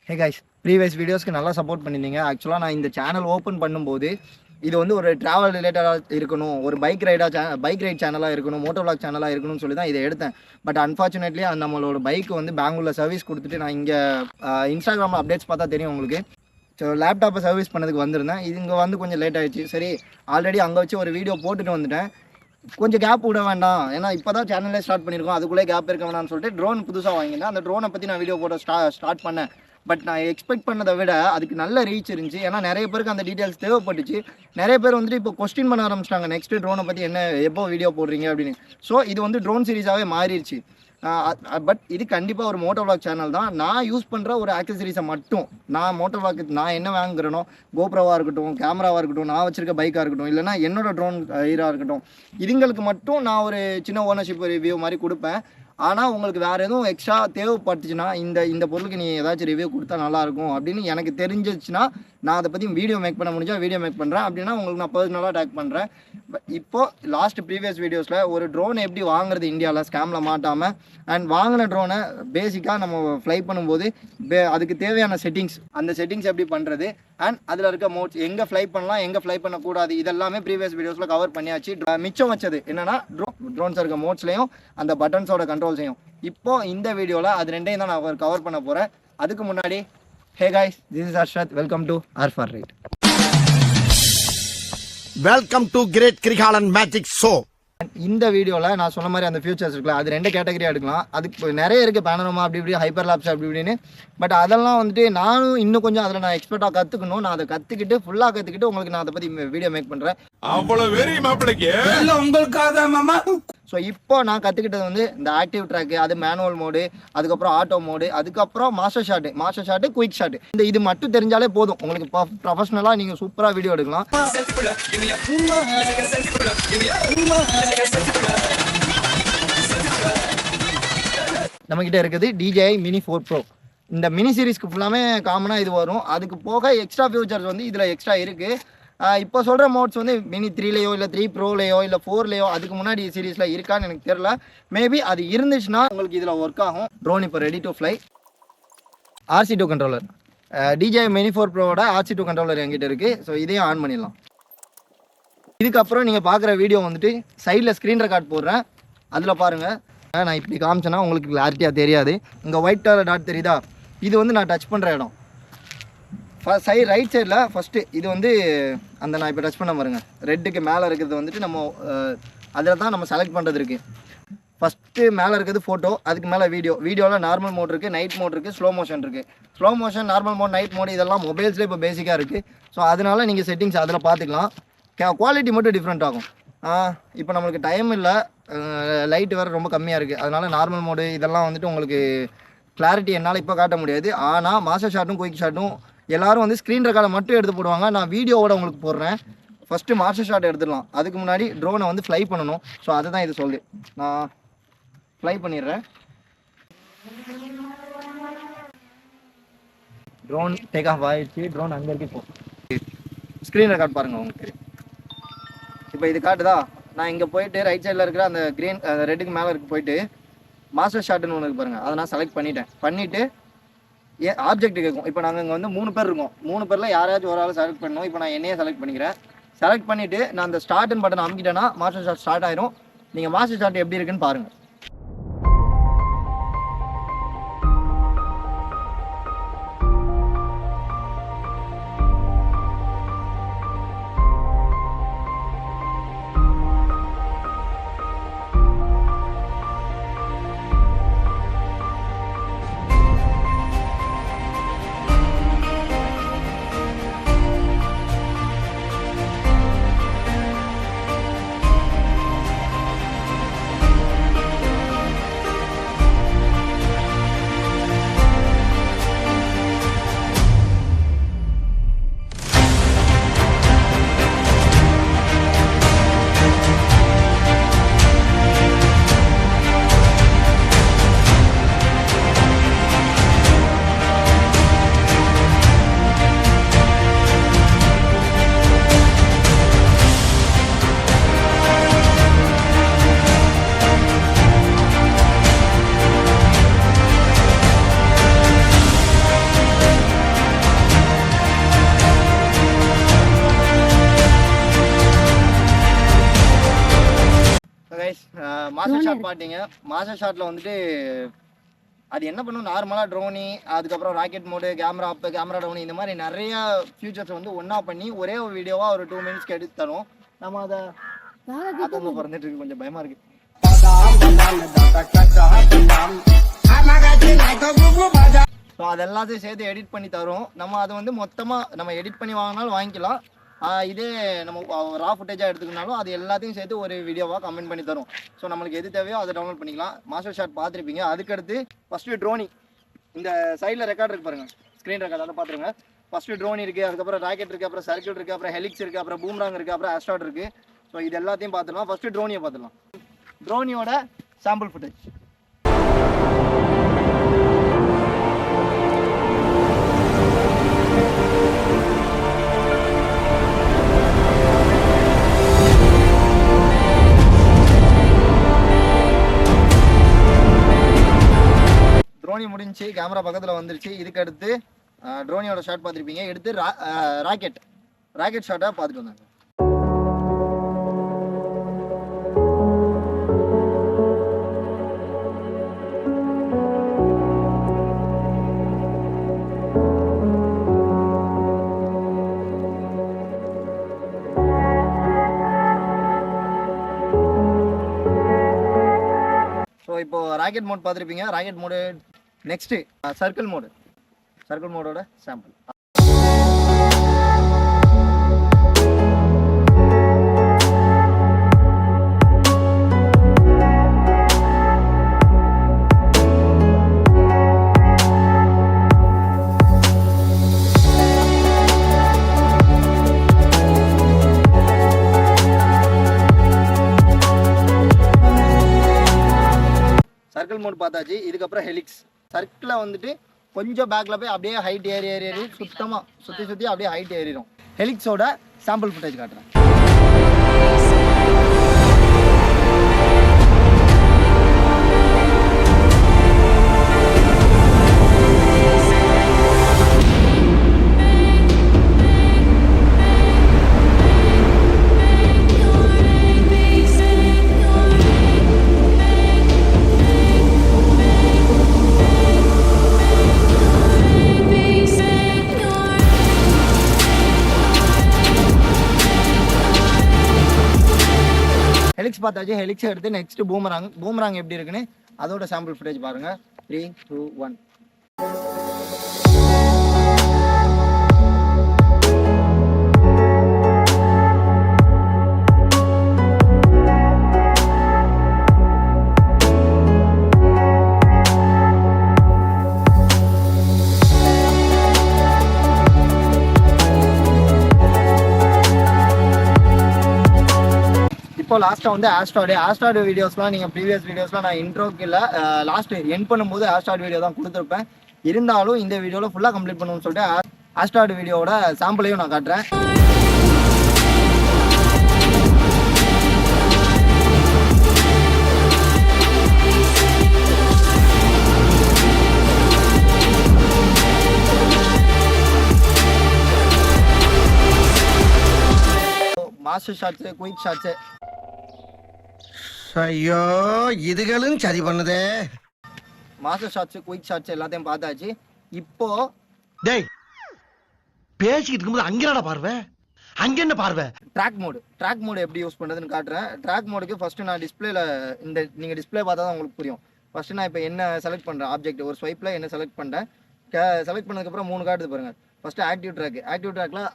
Hey guys, previous வீடியோஸ்க்கு நல்லா support பண்ணியிருந்தீங்க. ஆக்சுவலாக நான் இந்த சேனல் ஓப்பன் பண்ணும்போது இது வந்து ஒரு ட்ராவல் ரிலேட்டடாக இருக்கணும், ஒரு பைக் ரைட் சேனலாக இருக்கணும், மோட்டோ விளாக் சேனலாக இருக்கணும்னு சொல்லி தான் இதை எடுத்தேன். பட் அன்ஃபார்ச்சுனேட்லி நம்மளோட பைக் வந்து பெங்களூரில் சர்வீஸ் கொடுத்துட்டு நான் இங்கே இன்ஸ்டாகிராமில் அப்டேட்ஸ் பார்த்தா தெரியும் உங்களுக்கு. ஸோ லேப்டாப்பை சர்வீஸ் பண்ணதுக்கு வந்திருந்தேன். இது இங்கே வந்து கொஞ்சம் லேட் ஆகிடுச்சு. சரி, ஆல்ரெடி அங்கே வச்சு ஒரு வீடியோ போட்டுட்டு வந்துட்டேன். கொஞ்சம் கேப் விட வேண்டாம், ஏன்னா இப்போ தான் சேனலே ஸ்டார்ட் பண்ணியிருக்கோம், அதுக்குள்ளே கேப் இருக்க வேணாம்னு சொல்லிட்டு ட்ரோன் புதுசாக வாங்கினேன். அந்த ட்ரோனை பற்றி நான் வீடியோ போட ஸ்டார்ட் பண்ணேன். பட் நான் எக்ஸ்பெக்ட் பண்ணதை விட அதுக்கு நல்ல ரீச் இருந்துச்சு. ஏன்னா நிறைய பேருக்கு அந்த டீட்டெயில்ஸ் தேவைப்பட்டுச்சு. நிறைய பேர் வந்துட்டு இப்போ கொஸ்டின் பண்ண ஆரம்பிச்சிட்டாங்க, நெக்ஸ்ட்டு ட்ரோனை பற்றி என்ன, எப்போ வீடியோ போடுறீங்க அப்படின்னு. ஸோ இது வந்து ட்ரோன் சீரிஸாகவே மாறிடுச்சு. பட் இது கண்டிப்பாக ஒரு மோட்டோ விளாக் சேனல் தான். நான் யூஸ் பண்ணுற ஒரு ஆக்சசரிஸை மட்டும், நான் மோட்டோ விளாக் நான் என்ன வாங்குறேனோ, கோப்ரோவாக இருக்கட்டும், கேமராவாக இருக்கட்டும், நான் வச்சுருக்க பைக்காக இருக்கட்டும், இல்லைனா என்னோட ட்ரோன் ஈராக இருக்கட்டும், இதுங்களுக்கு மட்டும் நான் ஒரு சின்ன ஓனர்ஷிப் ரிவ்யூ மாதிரி கொடுப்பேன். ஆனால் உங்களுக்கு வேறு எதுவும் எக்ஸ்ட்ரா தேவைப்பட்டுச்சுன்னா, இந்த பொருளுக்கு நீ ஏதாச்சும் ரிவ்யூ கொடுத்தா நல்லாயிருக்கும் அப்படின்னு எனக்கு தெரிஞ்சிச்சுன்னா நான் அதை பற்றி வீடியோ மேக் பண்ண முடிஞ்சால் வீடியோ மேக் பண்ணுறேன். அப்படின்னா உங்களுக்கு நான் பர்சனலாக டேக் பண்ணுறேன். இப்போது ப்ரீவியஸ் வீடியோஸில் ஒரு ட்ரோனை எப்படி வாங்குறது இந்தியாவில் ஸ்கேமில் மாட்டாமல், அண்ட் வாங்கின ட்ரோனை பேசிக்காக நம்ம ஃப்ளை பண்ணும்போது அதுக்கு தேவையான செட்டிங்ஸ், அந்த செட்டிங்ஸ் எப்படி பண்ணுறது, அண்ட் அதில் இருக்க மோட்ஸ், எங்கே ஃப்ளை பண்ணலாம், எங்கே ஃப்ளை பண்ணக்கூடாது, இதெல்லாமே ப்ரீவியஸ் வீடியோஸில் கவர் பண்ணியாச்சு. மிச்சம் வச்சது என்னென்னா ட்ரோன்ஸ் இருக்க மோட்ஸ்லையும் அந்த பட்டன்ஸோட கண்ட்ரோல்ஸையும். இப்போது இந்த வீடியோவில் அது ரெண்டையும் தான் நான் கவர் பண்ண போகிறேன். அதுக்கு முன்னாடி, hey guys, this is Arshad, welcome to ஆர்4 right. Welcome to great Kirikalan magic show. இந்த வீடியோவில் நான் சொன்ன மாதிரி அந்த ஃபியூச்சர்ஸ் இருக்குல்ல, அது ரெண்டு கேட்டகரியாக எடுக்கலாம். அதுக்கு நிறைய இருக்குது, பேனரோமா அப்படி இப்படி, ஹைப்பர் லாப்ஸ் அப்படி இப்படின்னு. பட் அதெல்லாம் வந்துட்டு நானும் இன்னும் கொஞ்சம் அதில் நான் எக்ஸ்பர்ட்டாக கற்றுக்கணும். நான் அதை கற்றுக்கிட்டு ஃபுல்லாக கற்றுக்கிட்டு உங்களுக்கு நான் அதை பற்றி வீடியோ மேக் பண்ணுறேன். அவ்வளோ வெரி மாப்பிளைக்கு உங்களுக்காக மாமா. ஸோ இப்போ நான் கற்றுக்கிட்டது வந்து இந்த ஆக்டிவ் ட்ராக்கு, அது மேனுவல் மோடு, அதுக்கப்புறம் ஆட்டோ மோடு, அதுக்கப்புறம் மாஸ்டர் ஷாட்டு, குயிக் ஷாட்டு. இது மட்டும் தெரிஞ்சாலே போதும், உங்களுக்கு ப்ரொஃபஷனலாக நீங்கள் சூப்பராக வீடியோ எடுக்கலாம். நம்மக்கிட்ட இருக்குது DJI Mini 4 Pro. இந்த மினி சீரிஸ்க்கு ஃபுல்லாமே காமனாக இது வரும். அதுக்கு போக எக்ஸ்ட்ரா ஃபியூச்சர்ஸ் வந்து இதில் எக்ஸ்ட்ரா இருக்குது. இப்போ சொல்கிற மோட்ஸ் வந்து மினி 3லையோ இல்லை 3 ப்ரோலையோ இல்லை 4லையோ அதுக்கு முன்னாடி சீரீஸில் இருக்கான்னு எனக்கு தெரியல. மேபி அது இருந்துச்சுன்னா உங்களுக்கு இதில் ஒர்க் ஆகும். ட்ரோன் இப்போ ready to fly. RC2 controller, DJI Mini 4 Proவோட RC2 controller என்கிட்ட இருக்குது. ஸோ இதையும் ஆன் பண்ணிடலாம். இதுக்கப்புறம் நீங்கள் பார்க்குற வீடியோ வந்துட்டு சைடில் ஸ்க்ரீன் ரெக்கார்ட் போடுறேன், அதில் பாருங்கள். நான் இப்படி காமிச்சேன்னா உங்களுக்கு கிளாரிட்டியாக தெரியாது. இங்கே ஒயிட் கலர் டாட் தெரியுதா, இது வந்து நான் டச் பண்ணுற இடம். ரைட் சைடில் ஃபஸ்ட்டு இது வந்து அந்த நான் இப்போ டச் பண்ண பாருங்கள், ரெட்டுக்கு மேலே இருக்கிறது வந்துட்டு நம்ம அதில் தான் நம்ம செலக்ட் பண்ணுறது இருக்குது. ஃபஸ்ட்டு மேலே இருக்கிறது ஃபோட்டோ, அதுக்கு மேலே வீடியோவில் நார்மல் மோட் இருக்குது, நைட் மோட் இருக்குது, ஸ்லோ மோஷன் இருக்குது. Slow motion, normal mode, night mode இதெல்லாம் மொபைல்ஸ்லேயே இப்போ பேசிக்காக இருக்குது. ஸோ அதனால் நீங்கள் செட்டிங்ஸ் அதில் பார்த்துக்கலாம். குவாலிட்டி மட்டும் டிஃப்ரெண்ட் ஆகும். இப்போ நம்மளுக்கு டைம் இல்லை, லைட் வேறு ரொம்ப கம்மியாக இருக்குது, அதனால் நார்மல் மோடு இதெல்லாம் வந்துட்டு உங்களுக்கு கிளாரிட்டி என்னால் இப்போ காட்ட முடியாது. ஆனால் மாஸ்டர் ஷாட்டும் குயிக் ஷாட்டும் எல்லோரும் வந்து ஸ்க்ரீன் ரெக்கார்டை மட்டும் எடுத்து போடுவாங்க. நான் வீடியோவோட உங்களுக்கு போடுறேன். ஃபஸ்ட்டு மாஸ்டர் ஷாட் எடுத்துடலாம், அதுக்கு முன்னாடி ட்ரோனை வந்து ஃப்ளை பண்ணணும். ஸோ அதை தான் இது சொல்லு. நான் ஃப்ளை பண்ணிடுறேன். ட்ரோன் டேக் ஆஃப் ஆகிடுச்சு. ட்ரோன் அங்கே இருக்கு. இப்போ ஸ்க்ரீன் ரெக்கார்ட் பாருங்கள் உங்களுக்கு. இப்போ இது காட்டுதா, நான் இங்கே போயிட்டு ரைட் சைடில் இருக்கிற அந்த க்ரீன் ரெட்டுக்கு மேலே இருக்கு போயிட்டு மாஸ்டர் ஷாட்டுன்னு ஒன்று இருக்கு பாருங்கள், அதை நான் செலக்ட் பண்ணிவிட்டு ஆப்ஜெக்ட் கேட்கும். இப்போ நாங்கள் இங்கே வந்து 3 பேர் இருக்கோம். 3 பேரில் யாராச்சும் ஒரு ஆள் செலக்ட் பண்ணணும். இப்போ நான் என்னையே செலக்ட் பண்ணிக்கிறேன். செலக்ட் பண்ணிவிட்டு நான் அந்த ஸ்டார்ட்னு பட்டன் அமுக்கிட்டேன்னா மாஸ்டர் ஷாட் ஸ்டார்ட் ஆயிரும். நீங்கள் மாஸ்டர் ஷாட் எப்படி இருக்குன்னு பாருங்கள். மாஸ்டர் ஷாட் பார்த்தீங்க. மாஸ்டர் ஷாட்டில் வந்துட்டு அது என்ன பண்ணும், நார்மலாக ட்ரோனி, அதுக்கப்புறம் ராக்கெட் மோடு, கேமரா அப்பு, கேமரா டவுனி, இந்த மாதிரி நிறைய ஃபியூச்சர்ஸ் வந்து ஒன்றா பண்ணி ஒரே ஒரு வீடியோவாக ஒரு 2 மினிட்ஸ்க்கு எடுத்து தரும். நம்ம அதை ஆத்தங்க பிறந்துட்டு இருக்கு, கொஞ்சம் பயமாக இருக்குது. ஸோ அதெல்லாத்தையும் சேர்த்து எடிட் பண்ணி தரும். நம்ம அதை வந்து மொத்தமாக நம்ம எடிட் பண்ணி வாங்கினாலும் வாங்கிக்கலாம். இதே நம்ம ரா ஃபுட்டேஜாக எடுத்துக்கினாலும் அது எல்லாத்தையும் சேர்த்து ஒரு வீடியோவாக கமெண்ட் பண்ணி தரும். ஸோ நம்மளுக்கு எது தேவையோ அதை டவுன்லோட் பண்ணிக்கலாம். மாஸ்டர் ஷாட் பார்த்துருப்பீங்க. அதுக்கடுத்து ஃபஸ்ட்டு ட்ரோனி, இந்த சைடில் ரெக்கார்ட் இருக்கு பாருங்கள், ஸ்க்ரீன் ரெக்கார்ட், அதை பார்த்துருங்க. ஃபஸ்ட்டு ட்ரோன் இருக்குது, அதுக்கப்புறம் ராக்கெட் இருக்குது, அப்புறம் சர்க்கிள் இருக்குது, அப்புறம் ஹெலிக்ஸ் இருக்குது, அப்புறம் பூம்ராங் இருக்குது, அப்புறம் ஆஸ்ட்ராய்ட் இருக்குது. ஸோ இது எல்லாத்தையும் பார்த்துடலாம். ஃபஸ்ட்டு ட்ரோனியை பார்த்துடலாம். ட்ரோனியோட சாம்பிள் ஃபுட்டேஜ். ட்ரோனி முடிஞ்சு கேமரா பக்கத்தில் வந்துருச்சு. இதுக்கு அடுத்து ட்ரோனியோட ஷாட் பார்த்துருப்பீங்க. எடுத்து ராக்கெட் ஷாட்டாக பார்த்துட்டு வந்தாங்க. ஸோ இப்போ ராக்கெட் மோட் பார்த்துருப்பீங்க. ராக்கெட் மோடு நெக்ஸ்ட்டு சர்க்கிள் மோடோட சாம்பிள். சர்க்கிள் மோட் பார்த்தாச்சு. இதுக்கப்புறம் ஹெலிக்ஸ். சர்க்கிளில் வந்துட்டு கொஞ்சம் பேக்கில் போய் அப்படியே ஹைட் ஏறி சுத்தமாக சுற்றி அப்படியே ஹைட் ஏறிடும். ஹெலிக்ஸோட சாம்பிள் ஃபுட்டேஜ் காட்டுறேன். ஹெலிக்ஸ் பார்த்தாச்சு. ஹெலிக்ஸ் எடுத்து நெக்ஸ்ட் பூமராங் எப்படி இருக்குன்னு அதோட சாம்பிள் ஃபுட்டேஜ் பாருங்க. 3, 2, 1. இப்போ லாஸ்ட்டாக வந்து ஆஸ்ட்ராய்டு வீடியோஸ்லாம் நீங்கள் ப்ரீவியஸ் வீடியோஸ்லாம் நான் இன்ட்ரோக்கு இல்லை, லாஸ்ட் எண்ட் பண்ணும்போது ஆஸ்ட்ராய்டு வீடியோ தான் கொடுத்துருப்பேன். இருந்தாலும் இந்த வீடியோவில் ஃபுல்லாக கம்ப்ளீட் பண்ணணும்னு சொல்லிட்டு ஆஸ்ட்ராய்டு வீடியோவோட சாம்பிளையும் நான் காட்டுறேன். Master shots, quick shots. ஐயோ இதுகளும் சரி பண்ணுதே. மாஸ்டர் ஷாட்ஸு, குயிக் ஷாட்ஸ் எல்லாத்தையும் பார்த்தாச்சு. இப்போ டேய் பேசிக்கிட்டு இருக்கும்போது அங்கேடா பார்வை, அங்க என்ன பார்வை? ட்ராக் மோடு எப்படி யூஸ் பண்ணுறதுன்னு காட்டுறேன். ட்ராக் மோடுக்கு ஃபஸ்ட்டு நான் டிஸ்பிளேல நீங்கள் டிஸ்பிளே பார்த்தா தான் உங்களுக்கு புரியும். ஃபஸ்ட்டு நான் இப்போ என்ன செலக்ட் பண்ணுறேன், ஆப்ஜெக்ட் ஒரு ஸ்வைப்பில் என்ன செலக்ட் பண்ணுறேன். செலக்ட் பண்ணதுக்கப்புறம் 3 காட்டுது பாருங்கள். ஃபஸ்ட்டு ஆக்டிவ் ட்ராக்கில்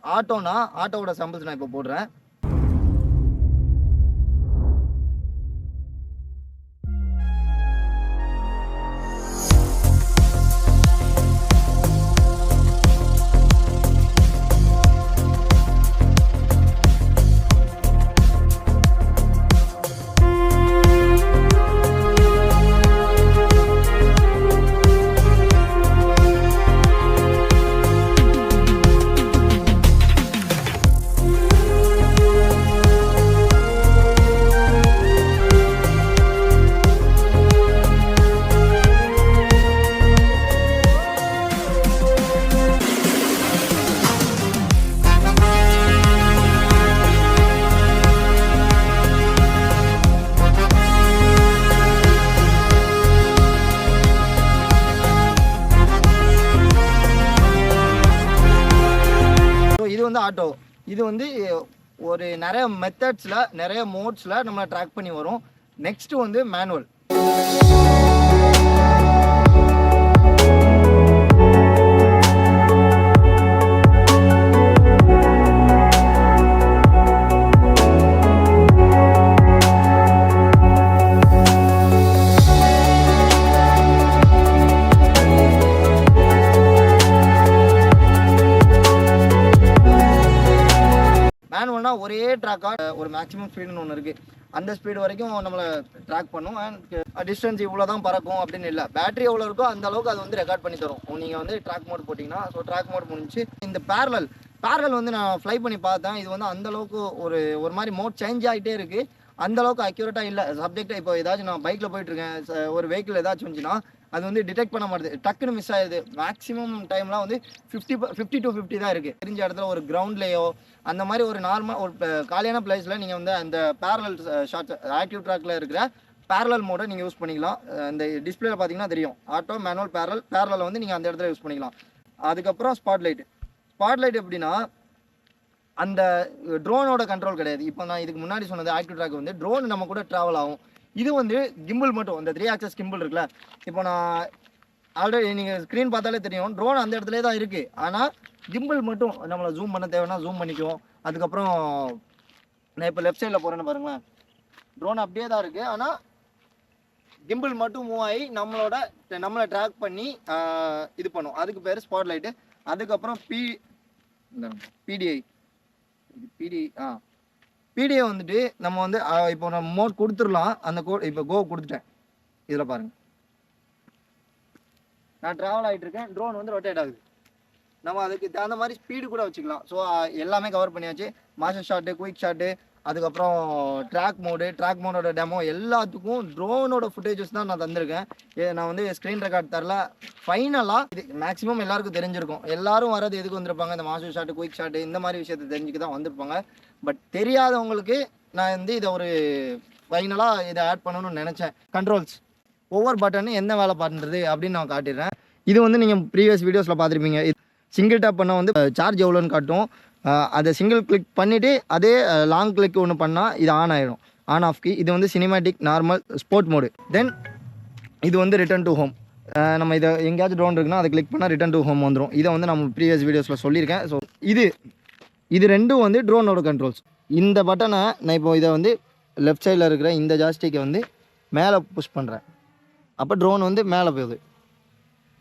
ஆட்டோவோட சாம்பிள்ஸ் நான் இப்போ போடுறேன். ஆட்டோ. இது வந்து ஒரு நிறைய மெத்தட்ஸில் நிறைய மோட்ஸில் நம்மளை ட்ராக் பண்ணி வரும். நெக்ஸ்ட்டு வந்து மேனுவல். மேனுவல்னா ஒரே ட்ராக்காக ஒரு மேக்ஸிமம் ஸ்பீடுன்னு ஒன்று இருக்குது. அந்த ஸ்பீடு வரைக்கும் நம்மளை ட்ராக் பண்ணும். அண்ட் டிஸ்டன்ஸ் இவ்வளோ தான் பறக்கும் அப்படின்னு இல்லை. பேட்டரி எவ்வளோ இருக்கோ அந்த அளவுக்கு அது வந்து ரெக்கார்ட் பண்ணி தரும். நீங்கள் வந்து ட்ராக் மோட் போட்டிங்கன்னா, ஸோ ட்ராக் மோட் முடிஞ்சு இந்த பேரலல் வந்து நான் ஃப்ளை பண்ணி பார்த்தேன். இது வந்து அந்தளவுக்கு ஒரு மாதிரி மோட் சேஞ்ச் ஆகிட்டே இருக்குது. அந்தளவுக்கு அக்யூரேட்டாக இல்லை. சப்ஜெக்ட் இப்போ ஏதாச்சும் நான் பைக்கில் போயிட்டுருக்கேன், ஒரு வெஹிக்கிள் ஏதாச்சும் வந்துச்சுன்னா அது வந்து டிடெக்ட் பண்ண மாட்டேது, டக்குன்னு மிஸ் ஆயிடுது. மேக்ஸிமம் டைம்லாம் வந்து 50 to 50 தான் இருக்குது. தெரிஞ்ச இடத்துல ஒரு கிரவுண்ட்லேயோ அந்த மாதிரி ஒரு நார்மல் ஒரு காலியான பிளேஸில் நீங்கள் வந்து அந்த பேரலல் ஷார்ட்ஸ் ஆக்டிவ் ட்ராக்கில் இருக்கிற பேரலல் மோடை நீங்கள் யூஸ் பண்ணிக்கலாம். இந்த டிஸ்பிளேல பார்த்தீங்கன்னா தெரியும், ஆட்டோ, மேனுவல், பேரலில் வந்து நீங்கள் அந்த இடத்துல யூஸ் பண்ணிக்கலாம். அதுக்கப்புறம் ஸ்பாட்லைட் எப்படின்னா, அந்த ட்ரோனோட கண்ட்ரோல் கிடையாது. இப்போ நான் இதுக்கு முன்னாடி சொன்னது ஆக்டிவ் ட்ராக் வந்து ட்ரோன் நம்ம கூட ட்ராவல் ஆகும். இது வந்து கிம்பிள் மட்டும், அந்த 3 ஆக்சஸ் கிம்பிள் இருக்குல்ல. இப்போ நான் ஆல்ரெடி நீங்கள் ஸ்க்ரீன் பார்த்தாலே தெரியும், ட்ரோன் அந்த இடத்துல தான் இருக்குது. ஆனால் கிம்பிள் மட்டும் நம்மளை ஜூம் பண்ண தேவைன்னா ஜூம் பண்ணிக்குவோம். அதுக்கப்புறம் நான் இப்போ லெஃப்ட் சைடில் போகிறேன்னு பாருங்களேன், ட்ரோன் அப்படியே தான் இருக்குது. ஆனால் கிம்பிள் மட்டும் மூவ் ஆகி நம்மளை ட்ராக் பண்ணி இது பண்ணும். அதுக்கு பேர் ஸ்பாட்லைட்டு. அதுக்கப்புறம் பிடிஐ வந்துட்டு நம்ம வந்து இப்போ நம்ம மோட் கொடுத்துடலாம். அந்த கோட் இப்போ கோ கொடுத்துட்டேன். இதில் பாருங்கள், நான் ட்ராவல் ஆகிட்டு இருக்கேன், ட்ரோன் வந்து ரொட்டேட் ஆகுது. நம்ம அதுக்கு தகுந்த மாதிரி ஸ்பீடு கூட வச்சுக்கலாம். ஸோ எல்லாமே கவர் பண்ணியாச்சு. மாஸ்டர் ஷாட்டு, குயிக் ஷாட்டு, அதுக்கப்புறம் ட்ராக் மோடோட டெமோ, எல்லாத்துக்கும் ட்ரோனோட ஃபுட்டேஜஸ் தான் நான் தந்திருக்கேன். நான் வந்து ஸ்க்ரீன் ரெக்கார்ட் தரல. ஃபைனலாக இது மேக்ஸிமம் எல்லாருக்கும் தெரிஞ்சிருக்கும். எல்லாரும் வரது எதுக்கு வந்திருப்பாங்க, இந்த மாஸ்டர் ஷாட்டு, குயிக் ஷாட்டு, இந்த மாதிரி விஷயத்தை தெரிஞ்சுக்க தான் வந்திருப்பாங்க. பட் தெரியாதவங்களுக்கு நான் வந்து இதை ஒரு ஃபைனலாக இதை ஆட் பண்ணணும்னு நினச்சேன். கண்ட்ரோல்ஸ், ஒவ்வொரு பட்டனும் என்ன வேலை பண்ணுறது அப்படின்னு நான் காட்டிடுறேன். இது வந்து நீங்கள் ப்ரீவியஸ் வீடியோஸில் பார்த்துருப்பீங்க. சிங்கிள் டேப் பண்ணால் வந்து சார்ஜ் எவ்வளோன்னு காட்டும். அதை சிங்கிள் கிளிக் பண்ணிவிட்டு அதே லாங் கிளிக் ஒன்று பண்ணால் இது ஆன் ஆகிடும், ஆன் ஆஃப் கீ. இது வந்து cinematic, normal, sport mode. Then இது வந்து ரிட்டன் டு ஹோம். நம்ம இதை எங்கேயாச்சும் ட்ரோன் இருக்குன்னா அதை கிளிக் பண்ணால் ரிட்டன் டு ஹோம் வந்துடும். இதை வந்து நம்ம ப்ரீவியஸ் வீடியோஸில் சொல்லியிருக்கேன். ஸோ இது ரெண்டும் வந்து ட்ரோனோட கண்ட்ரோல்ஸ். இந்த பட்டனை நான் இப்போ இதை வந்து லெஃப்ட் சைடில் இருக்கிற இந்த ஜாஸ்டிக்கை வந்து மேலே புஷ் பண்ணுறேன். அப்போ ட்ரோன் வந்து மேலே போகுது,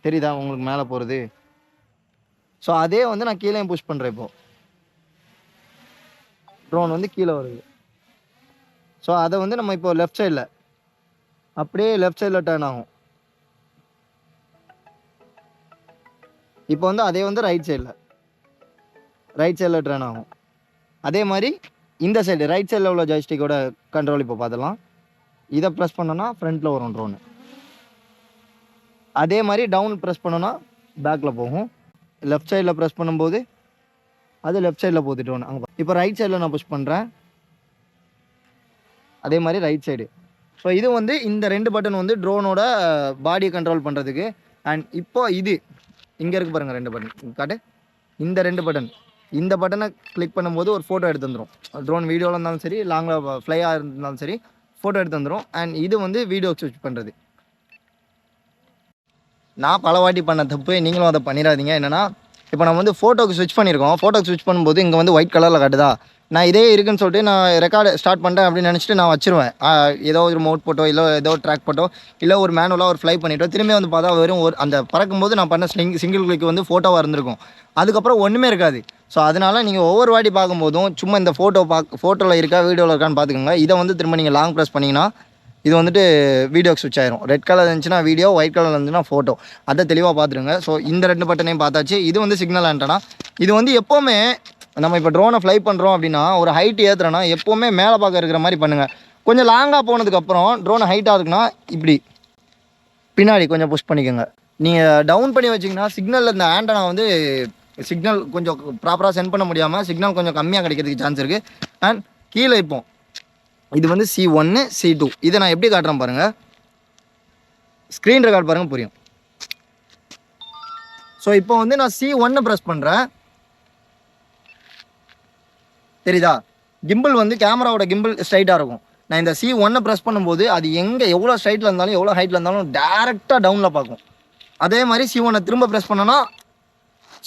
தெரியுதா உங்களுக்கு மேலே போகிறது? ஸோ அதே வந்து நான் கீழே புஷ் பண்ணுறேன். இப்போது ட்ரோன் வந்து கீழே வருது. ஸோ அதை வந்து நம்ம இப்போ லெஃப்ட் சைடில் அப்படியே லெஃப்ட் சைடில் டர்ன் ஆகும். இப்போ வந்து அதே வந்து ரைட் சைடில் டர்ன் ஆகும். அதே மாதிரி இந்த சைடு ரைட் சைடில் உள்ள ஜாய்ஸ்டிக்கோட கண்ட்ரோல் இப்போ பார்த்துலாம். இதை ப்ரெஸ் பண்ணோன்னா ஃப்ரண்ட்டில் வரும் ட்ரோனு. அதே மாதிரி டவுன் ப்ரெஸ் பண்ணோன்னா பேக்கில் போகும். லெஃப்ட் சைடில் ப்ரெஸ் பண்ணும்போது அது லெஃப்ட் சைடில் போகுது ட்ரோன். அங்கே இப்போ ரைட் சைடில் நான் புஷ் பண்ணுறேன், அதே மாதிரி ரைட் சைடு. ஸோ இது வந்து இந்த 2 பட்டன் வந்து ட்ரோனோட பாடியை கண்ட்ரோல் பண்ணுறதுக்கு. அண்ட் இப்போ இது இங்கே இருக்குது பாருங்கள், 2 பட்டன் காட்டு. இந்த 2 பட்டன், இந்த பட்டனை கிளிக் பண்ணும்போது ஒரு ஃபோட்டோ எடுத்து வந்துடும். ட்ரோன் வீடியோவில் இருந்தாலும் சரி, லாங்கில் ஃப்ளையாக இருந்தாலும் சரி, ஃபோட்டோ எடுத்து வந்துடும். அண்ட் இது வந்து வீடியோ ஸ்விட்ச் பண்ணுறது. நான் பல வாட்டி பண்ண தப்பு, நீங்களும் அதை பண்ணிடாதீங்க. என்னென்னா, இப்போ நம்ம வந்து ஃபோட்டோக்கு ஸ்விட்ச் பண்ணியிருக்கோம். ஃபோட்டோக்கு ஸ்விட்ச் பண்ணும்போது இங்கே வந்து ஒயிட் கலரில் காட்டுதா, நான் இதே இருக்குன்னு சொல்லிட்டு நான் ரெக்கார்டு ஸ்டார்ட் பண்ணிட்டேன் அப்படின்னு நினச்சிட்டு நான் வச்சுருவேன். ஏதோ ஒரு மோட் போட்டோ, இல்லை ஏதோ ஒரு ட்ராக் போட்டோ, இல்லை ஒரு மேனுவலாக ஒரு ஃப்ளை பண்ணிட்டோ, திரும்பி வந்து பார்த்தா வெறும் அந்த பறக்கும்போது நான் பண்ண சிங்கிள் கிளிக் வந்து ஃபோட்டோவாக இருந்திருக்கும். அதுக்கப்புறம் ஒன்றுமே இருக்காது. ஸோ அதனால் நீங்கள் ஒவ்வொரு வாட்டி பார்க்கும்போதும் சும்மா இந்த ஃபோட்டோவில் இருக்கா வீடியோவில் இருக்கான்னு பார்த்துக்கோங்க. இதை வந்து திரும்ப நீங்கள் லாங் ப்ரெஸ் பண்ணிங்கன்னா இது வந்துட்டு வீடியோக்கு ஸ்விட்ச் ஆயிரும். ரெட் கலர் இருந்துச்சுன்னா வீடியோ, ஒயிட் கலர் இருந்துச்சுன்னா ஃபோட்டோ. அதை தெளிவாக பார்த்துருங்க. ஸோ இந்த 2 பட்டனையும் பார்த்தாச்சு. இது வந்து சிக்னல் ஆண்டனா. இது வந்து எப்போவுமே நம்ம இப்போ ட்ரோனை ஃப்ளை பண்ணுறோம் அப்படின்னா, ஒரு ஹைட் ஏற்றுறோன்னா எப்போவுமே மேலே பார்க்க இருக்கிற மாதிரி பண்ணுங்கள். கொஞ்சம் லாங்காக போனதுக்கப்புறம் ட்ரோனை ஹைட்டாக இருக்குன்னா இப்படி பின்னாடி கொஞ்சம் புஷ் பண்ணிக்கோங்க. நீங்கள் டவுன் பண்ணி வச்சிங்கன்னா சிக்னலில் இந்த ஆண்டனா வந்து சிக்னல் கொஞ்சம் ப்ராப்பராக சென்ட் பண்ண முடியாமல் சிக்னல் கொஞ்சம் கம்மியாக கிடைக்கிறதுக்கு சான்ஸ் இருக்குது. அண்ட் கீழே இப்போ இது வந்து C1, C2. இதை நான் எப்படி காட்டுறேன் பாருங்கள், ஸ்க்ரீன் ரெக்கார்ட் பாருங்கள், புரியும். ஸோ இப்போ வந்து நான் C1 ப்ரெஸ் பண்ணுறேன். தெரியுதா? கிம்பிள் வந்து கேமராவோட கிம்பிள் ஸ்ட்ரைட்டாக இருக்கும். நான் இந்த C1 ப்ரெஸ் பண்ணும்போது அது எங்கே எவ்வளோ ஸ்ட்ரைட்டில் இருந்தாலும் எவ்வளோ ஹைட்டில் இருந்தாலும் டேரெக்டாக டவுனில் பார்க்கும். அதே மாதிரி C1 திரும்ப ப்ரெஸ் பண்ணோன்னா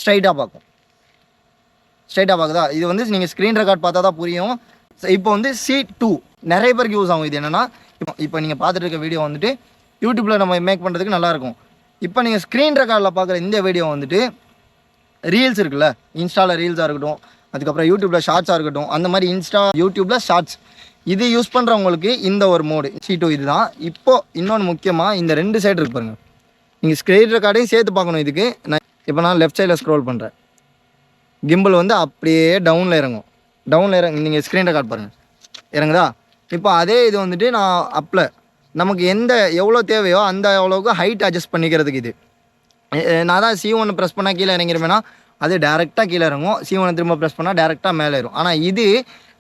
ஸ்ட்ரைட்டாக பார்க்கும். ஸ்ட்ரைட்டாக பார்க்குதா? இது வந்து நீங்கள் ஸ்க்ரீன் ரெக்கார்ட் பார்த்தா தான் புரியும். இப்போ வந்து C2 நிறைய பேருக்கு யூஸ் ஆகும். இது என்னென்னா இப்போ நீங்கள் பார்த்துட்டு இருக்க வீடியோ வந்துட்டு யூடியூப்பில் நம்ம மேக் பண்ணுறதுக்கு நல்லாயிருக்கும். இப்போ நீங்கள் ஸ்க்ரீன் ரெக்கார்டில் பார்க்குற இந்த வீடியோ வந்துட்டு ரீல்ஸ் இருக்குல்ல, இன்ஸ்டாவில் ரீல்ஸாக இருக்கட்டும், அதுக்கப்புறம் யூடியூப்பில் ஷார்ட்ஸாக இருக்கட்டும், அந்த மாதிரி இன்ஸ்டா யூடியூப்பில் ஷார்ட்ஸ் இது யூஸ் பண்ணுறவங்களுக்கு இந்த ஒரு மோடு C2 இது தான். இப்போது இன்னொன்று முக்கியமாக இந்த 2 சைடு இருக்கு பாருங்கள். நீங்கள் ஸ்க்ரீன் ரெக்கார்டையும் சேர்த்து பார்க்கணும். இதுக்கு நான் லெஃப்ட் சைடில் ஸ்க்ரோல் பண்ணுறேன். கிம்பிள் வந்து அப்படியே டவுனில் இறங்கும். நீங்கள் ஸ்க்ரீன் ரெக்கார்ட் பாருங்கள், இறங்குதா? இப்போ அதே இது வந்துட்டு நான் அப்பில் நமக்கு எவ்வளோ தேவையோ அந்த எவ்வளோக்கு ஹைட் அட்ஜஸ்ட் பண்ணிக்கிறதுக்கு இது. நான் தான் C1 ப்ரெஸ் பண்ணால் கீழே இறங்கிருப்பேன்னா அது டேரெக்டாக கீழே இறங்கும். C1 திரும்ப ப்ரெஸ் பண்ணால் டேரெக்டாக மேலே ஏறும். ஆனால் இது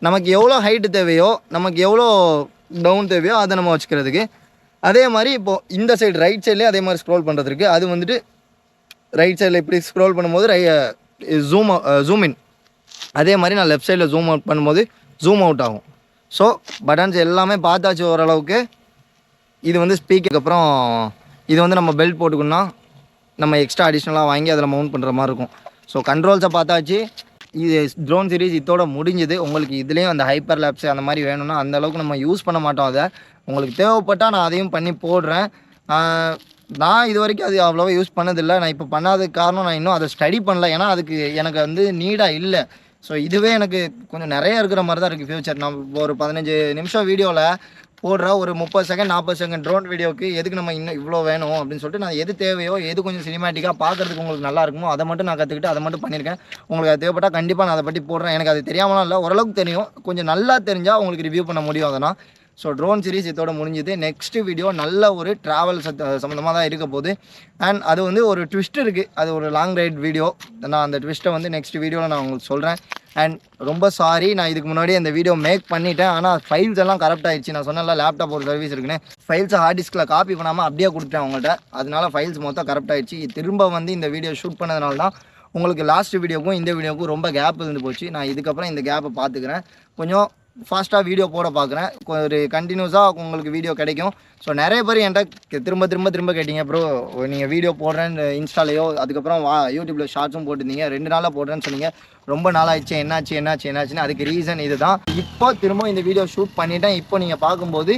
நமக்கு எவ்வளோ ஹைட்டு தேவையோ நமக்கு எவ்வளோ டவுன் தேவையோ அதை நம்ம வச்சுக்கிறதுக்கு. அதே மாதிரி இப்போது இந்த சைடு ரைட் சைட்லேயே அதே மாதிரி ஸ்க்ரோல் பண்ணுறதுக்கு அது வந்துட்டு ரைட் சைடில் இப்படி ஸ்க்ரோல் பண்ணும்போது ஜூம் இன், அதே மாதிரி நான் லெஃப்ட் சைடில் ஜூம் அவுட் பண்ணும்போது ஜூம் அவுட் ஆகும். ஸோ பட்டன்ஸ் எல்லாமே பார்த்தாச்சு ஓரளவுக்கு. இது வந்து ஸ்பீக்கருக்கு அப்புறம் இது வந்து நம்ம பெல்ட் போட்டுக்கணும்னா நம்ம எக்ஸ்ட்ரா அடிஷ்னலாக வாங்கி அதில் மவுண்ட் பண்ணுற மாதிரி இருக்கும். ஸோ கண்ட்ரோல்ஸை பார்த்தாச்சு. இது ட்ரோன் சீரிஸ் இதோட முடிஞ்சது. உங்களுக்கு இதுலேயும் அந்த ஹைப்பர் லேப்ஸ் அந்த மாதிரி வேணும்னா அந்த அளவுக்கு நம்ம யூஸ் பண்ண மாட்டோம். அதை உங்களுக்கு தேவைப்பட்டால் நான் அதையும் பண்ணி போடுறேன். நான் இது வரைக்கும் அது அவ்வளோவா யூஸ் பண்ணதில்லை. நான் இப்போ பண்ணாததுக்கு காரணம் நான் இன்னும் அதை ஸ்டடி பண்ணல. ஏன்னா அதுக்கு எனக்கு வந்து நீடாக இல்லை. ஸோ இதுவே எனக்கு கொஞ்சம் நிறைய இருக்கிற மாதிரி தான் இருக்குது ஃப்யூச்சர். நான் ஒரு 15 நிமிஷம் வீடியோவில் போடுற ஒரு 30 செகண்ட் 40 செகண்ட் ட்ரோன் வீடியோக்கு எதுக்கு நம்ம இன்னும் இவ்வளோ வேணும் அப்படின்னு சொல்லிட்டு நான் எது தேவையோ எது கொஞ்சம் சினிமேட்டிக்காக பார்க்குறதுக்கு உங்களுக்கு நல்லா இருக்குமோ அதை மட்டும் நான் கற்றுக்கிட்டு அதை மட்டும் பண்ணியிருக்கேன். உங்களுக்கு அது தேவைப்பட்டால் கண்டிப்பாக நான் அதை பற்றி போடுறேன். எனக்கு அது தெரியாமலாம் இல்லை, ஓரளவுக்கு தெரியும். கொஞ்சம் நல்லா தெரிஞ்சால் உங்களுக்கு ரிவ்யூ பண்ண முடியும் அதனால். ஸோ ட்ரோன் சீரிஸ் இதோட முடிஞ்சுது. நெக்ஸ்ட் வீடியோ நல்ல ஒரு ட்ராவல் சம்மந்தமாக தான் இருக்க போகுது. அண்ட் அது வந்து ஒரு ட்விஸ்ட் இருக்குது. அது ஒரு லாங் ரைட் வீடியோ. நான் அந்த ட்விஸ்ட்டை வந்து நெக்ஸ்ட் வீடியோவில் நான் உங்களுக்கு சொல்கிறேன். அண்ட் ரொம்ப சாரி, நான் இதுக்கு முன்னாடி அந்த வீடியோ மேக் பண்ணிட்டேன். ஆனால் ஃபைல்ஸ் எல்லாம் கரெக்ட் ஆகிடுச்சு. நான் சொன்னல லேப்டாப் ஒரு சர்வீஸ் இருக்குன்னு, ஃபைல்ஸை ஹார்ட் டிஸ்கில் காப்பி பண்ணாமல் அப்படியே கொடுத்துட்டேன் அவங்கள்ட்ட. அதனால ஃபைல்ஸ் மொத்தம் கரெக்ட் ஆகிடுச்சு. திரும்ப வந்து இந்த வீடியோ ஷூட் பண்ணதுனால தான் உங்களுக்கு லாஸ்ட் வீடியோக்கும் இந்த வீடியோக்கும் ரொம்ப கேப் இருந்து போச்சு. நான் இதுக்கப்புறம் இந்த கேப்பை பார்த்துக்கிறேன். கொஞ்சம் ஃபாஸ்ட்டாக வீடியோ போட பார்க்குறேன். ஒரு கண்டினியூஸாக உங்களுக்கு வீடியோ கிடைக்கும். ஸோ நிறைய பேர் என்கிட்ட திரும்ப கேட்டிங்க, ப்ரோ நீங்கள் வீடியோ போடுறேன்னு இன்ஸ்டாலேயோ அதுக்கப்புறம் யூடியூப்பில் ஷார்ட்ஸும் போட்டிருந்தீங்க, 2 நாளாக போடுறேன்னு சொன்னீங்க. ரொம்ப நாளாகிடுச்சு, என்னாச்சுன்னு. அதுக்கு ரீசன் இது தான். இப்போ திரும்ப இந்த வீடியோ ஷூட் பண்ணிட்டேன். இப்போ நீங்கள் பார்க்கும்போது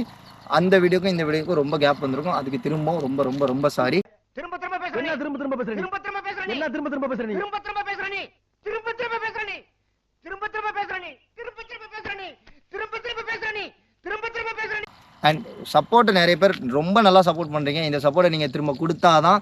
அந்த வீடியோக்கும் இந்த வீடியோக்கும் ரொம்ப கேப் வந்திருக்கும். அதுக்கு திரும்ப ரொம்ப சாரி. அண்ட் சப்போர்ட் நிறைய பேர் ரொம்ப நல்லா சப்போர்ட் பண்ணுறீங்க. இந்த சப்போர்ட்டை நீங்கள் திரும்ப கொடுத்தாதான்,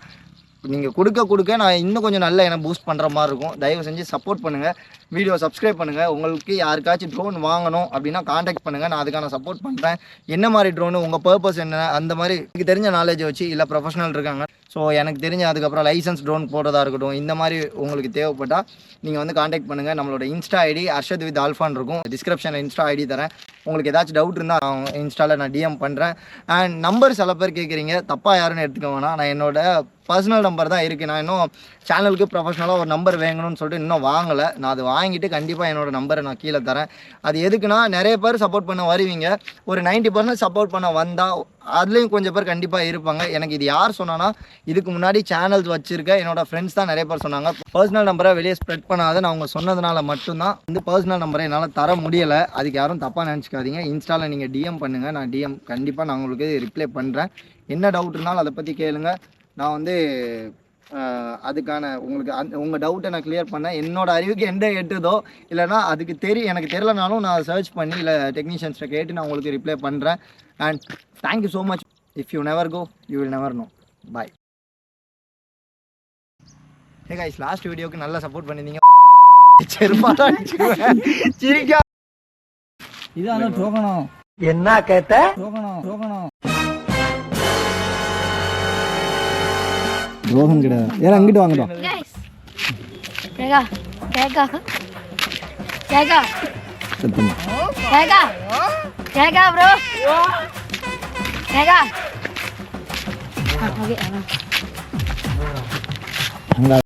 நீங்கள் கொடுக்க நான் இன்னும் கொஞ்சம் நல்லா எனக்கு பூஸ்ட் பண்ணுற மாதிரி இருக்கும். தயவு செஞ்சு சப்போர்ட் பண்ணுங்கள், வீடியோ சப்ஸ்கிரைப் பண்ணுங்கள். உங்களுக்கு யாருக்காச்சும் ட்ரோன் வாங்கணும் அப்படின்னா காண்டாக்ட் பண்ணுங்கள், நான் அதுக்கான சப்போர்ட் பண்ணுறேன். என்ன மாதிரி ட்ரோனு, உங்கள் பர்பஸ் என்ன, அந்த மாதிரி எனக்கு தெரிஞ்ச நாலேஜை வச்சு, இல்லை ப்ரொஃபஷனல் இருக்காங்க, ஸோ எனக்கு தெரிஞ்ச அதுக்கப்புறம் லைசன்ஸ் ட்ரோன் போடுறதா இருக்கட்டும், இந்த மாதிரி உங்களுக்கு தேவைப்பட்டால் நீங்கள் வந்து காண்டாக்ட் பண்ணுங்கள். நம்மளோட இன்ஸ்டா ஐடி அர்ஷத் வித் ஆல்ஃபான் இருக்கும். டிஸ்கிரிப்ஷனில் இன்ஸ்டா ஐடி தரேன். உங்களுக்கு ஏதாச்சும் டவுட் இருந்தால் இன்ஸ்டாவில் நான் டிஎம் பண்ணுறேன். அண்ட் நம்பர் சில பேர் கேட்குறீங்க, தப்பாக யாருன்னு எடுத்துக்க வேணாம். நான் என்னோட பர்சனல் நம்பர் தான் இருக்குது. நான் இன்னும் சேனலுக்கு ப்ரொஃபஷனலாக ஒரு நம்பர் வேங்கணும்னு சொல்லிட்டு இன்னும் வாங்கலை. நான் அது வாங்கிட்டு கண்டிப்பாக என்னோடய நம்பரை நான் கீழே தரேன். அது எதுக்குன்னா, நிறைய பேர் சப்போர்ட் பண்ண வருவீங்க, ஒரு 90% சப்போர்ட் பண்ண வந்தால் அதுலேயும் கொஞ்சம் பேர் கண்டிப்பாக இருப்பாங்க. எனக்கு இது யார் சொன்னான்னா, இதுக்கு முன்னாடி சேனல்ஸ் வச்சுருக்க என்னோடய ஃப்ரெண்ட்ஸ் தான் நிறைய பேர் சொன்னாங்க. பர்சனல் நம்பரை வெளியே ஸ்ப்ரெட் பண்ணாத, நான் அவங்க சொன்னதுனால மட்டும்தான் வந்து பர்சனல் நம்பரை என்னால் தர முடியலை. அதுக்கு யாரும் தப்பாக நினச்சிக்காதீங்க. இன்ஸ்டாவில் நீங்கள் டிஎம் பண்ணுங்கள், நான் டிஎம் கண்டிப்பாக நான் உங்களுக்கு ரிப்ளை பண்ணுறேன். என்ன டவுட் இருந்தாலும் அதை பற்றி கேளுங்க. நான் வந்து அதுக்கான உங்களுக்கு உங்கள் டவுட்டை நான் கிளியர் பண்ணேன். என்னோடய அறிவுக்கு எந்த எட்டுதோ இல்லைனா அதுக்கு எனக்கு தெரியலனாலும் நான் சர்ச் பண்ணி இல்லை டெக்னீஷியன்ஸ்ட்டை கேட்டு நான் உங்களுக்கு ரிப்ளை பண்ணுறேன். And thank you so much. If you never go you will never know. Bye. Hey guys, last வீடியோக்கு நல்லா சப்போர்ட் பண்ணியிருந்தீங்க. சிரிக்கா இதான் டோக்கணும். என்ன கேட்ட? டோக்கணும் ரோஹன் கிடையாது. ஏன்னா அங்கிட்டு வாங்கணும். கேக்கா கேக்கா கேக்கா கேக்கா கேக்கா ப்ரோ கேக்கா. ஓகே